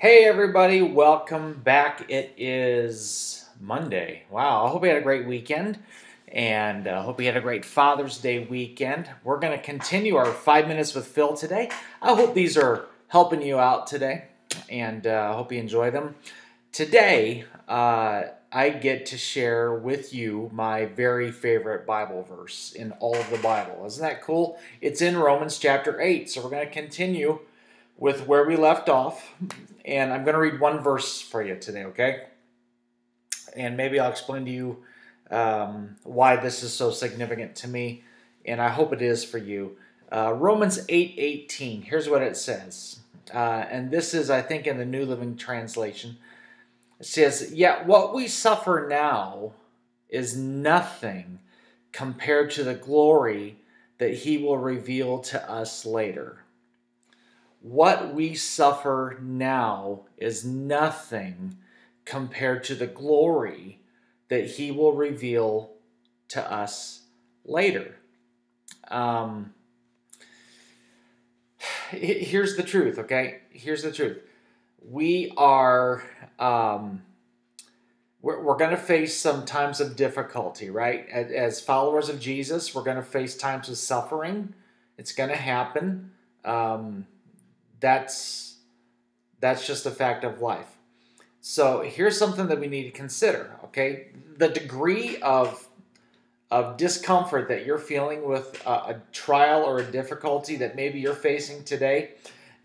Hey everybody, welcome back. It is Monday. Wow, I hope you had a great weekend and I hope you had a great Father's Day weekend. We're going to continue our 5 minutes with Phil today. I hope these are helping you out today and I hope you enjoy them. Today, I get to share with you my very favorite Bible verse in all of the Bible. Isn't that cool? It's in Romans chapter 8, so we're going to continue with where we left off, and I'm going to read one verse for you today, okay? And maybe I'll explain to you why this is so significant to me, and I hope it is for you. Romans 8:18, here's what it says, and this is, I think, in the New Living Translation. It says, "Yet what we suffer now is nothing compared to the glory that He will reveal to us later." What we suffer now is nothing compared to the glory that He will reveal to us later. Here's the truth, okay? Here's the truth. We are, we're going to face some times of difficulty, right? As followers of Jesus, we're going to face times of suffering. It's going to happen. That's just a fact of life. So here's something that we need to consider, okay? The degree of discomfort that you're feeling with a trial or a difficulty that maybe you're facing today,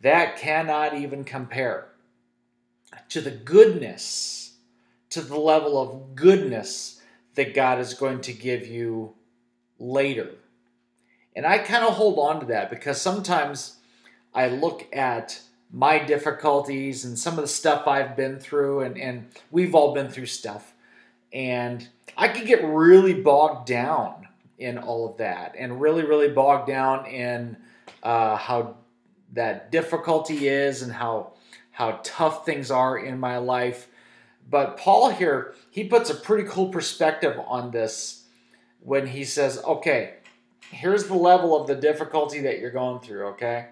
that cannot even compare to the goodness, to the level of goodness that God is going to give you later. And I kind of hold on to that because sometimes I look at my difficulties and some of the stuff I've been through, and we've all been through stuff. And I could get really bogged down in all of that and really, really bogged down in how that difficulty is and how tough things are in my life. But Paul here, he puts a pretty cool perspective on this when he says, okay, here's the level of the difficulty that you're going through, okay?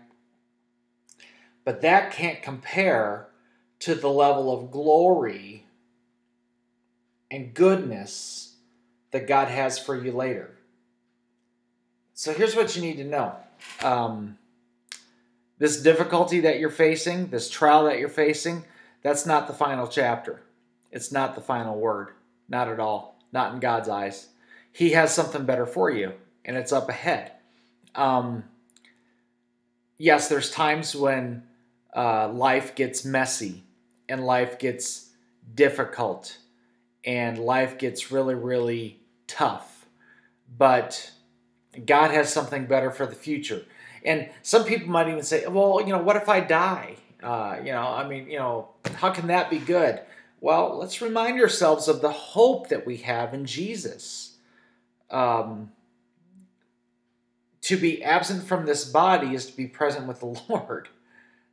But that can't compare to the level of glory and goodness that God has for you later. So here's what you need to know. This difficulty that you're facing, this trial that you're facing, that's not the final chapter. It's not the final word. Not at all. Not in God's eyes. He has something better for you, and it's up ahead. Yes, there's times when life gets messy and life gets difficult and life gets really, really tough. But God has something better for the future. And some people might even say, well, what if I die? How can that be good? Well, let's remind ourselves of the hope that we have in Jesus. To be absent from this body is to be present with the Lord.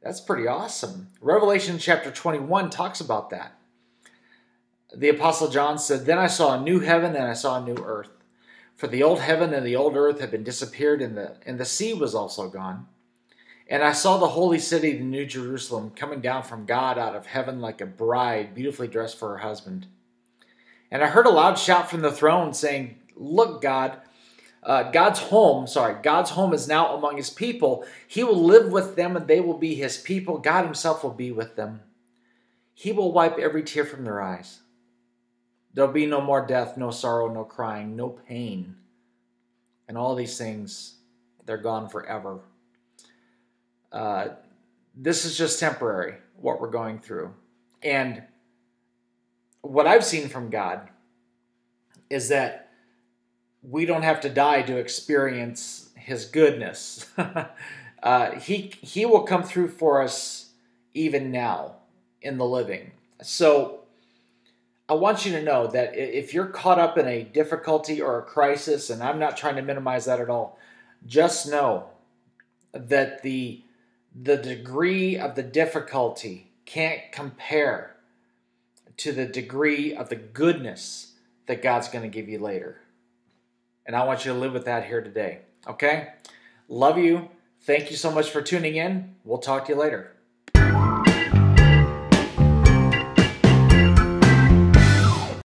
That's pretty awesome. Revelation chapter 21 talks about that. The Apostle John said, "Then I saw a new heaven and I saw a new earth. For the old heaven and the old earth had been disappeared, and the sea was also gone. And I saw the holy city, the New Jerusalem, coming down from God out of heaven like a bride, beautifully dressed for her husband. And I heard a loud shout from the throne saying, 'Look, God's home is now among His people. He will live with them and they will be His people. God Himself will be with them. He will wipe every tear from their eyes. There'll be no more death, no sorrow, no crying, no pain. And all these things, they're gone forever.'" This is just temporary, what we're going through. And what I've seen from God is that we don't have to die to experience His goodness. He will come through for us even now in the living. So I want you to know that if you're caught up in a difficulty or a crisis, and I'm not trying to minimize that at all, just know that the degree of the difficulty can't compare to the degree of the goodness that God's going to give you later. And I want you to live with that here today. Okay? Love you. Thank you so much for tuning in. We'll talk to you later.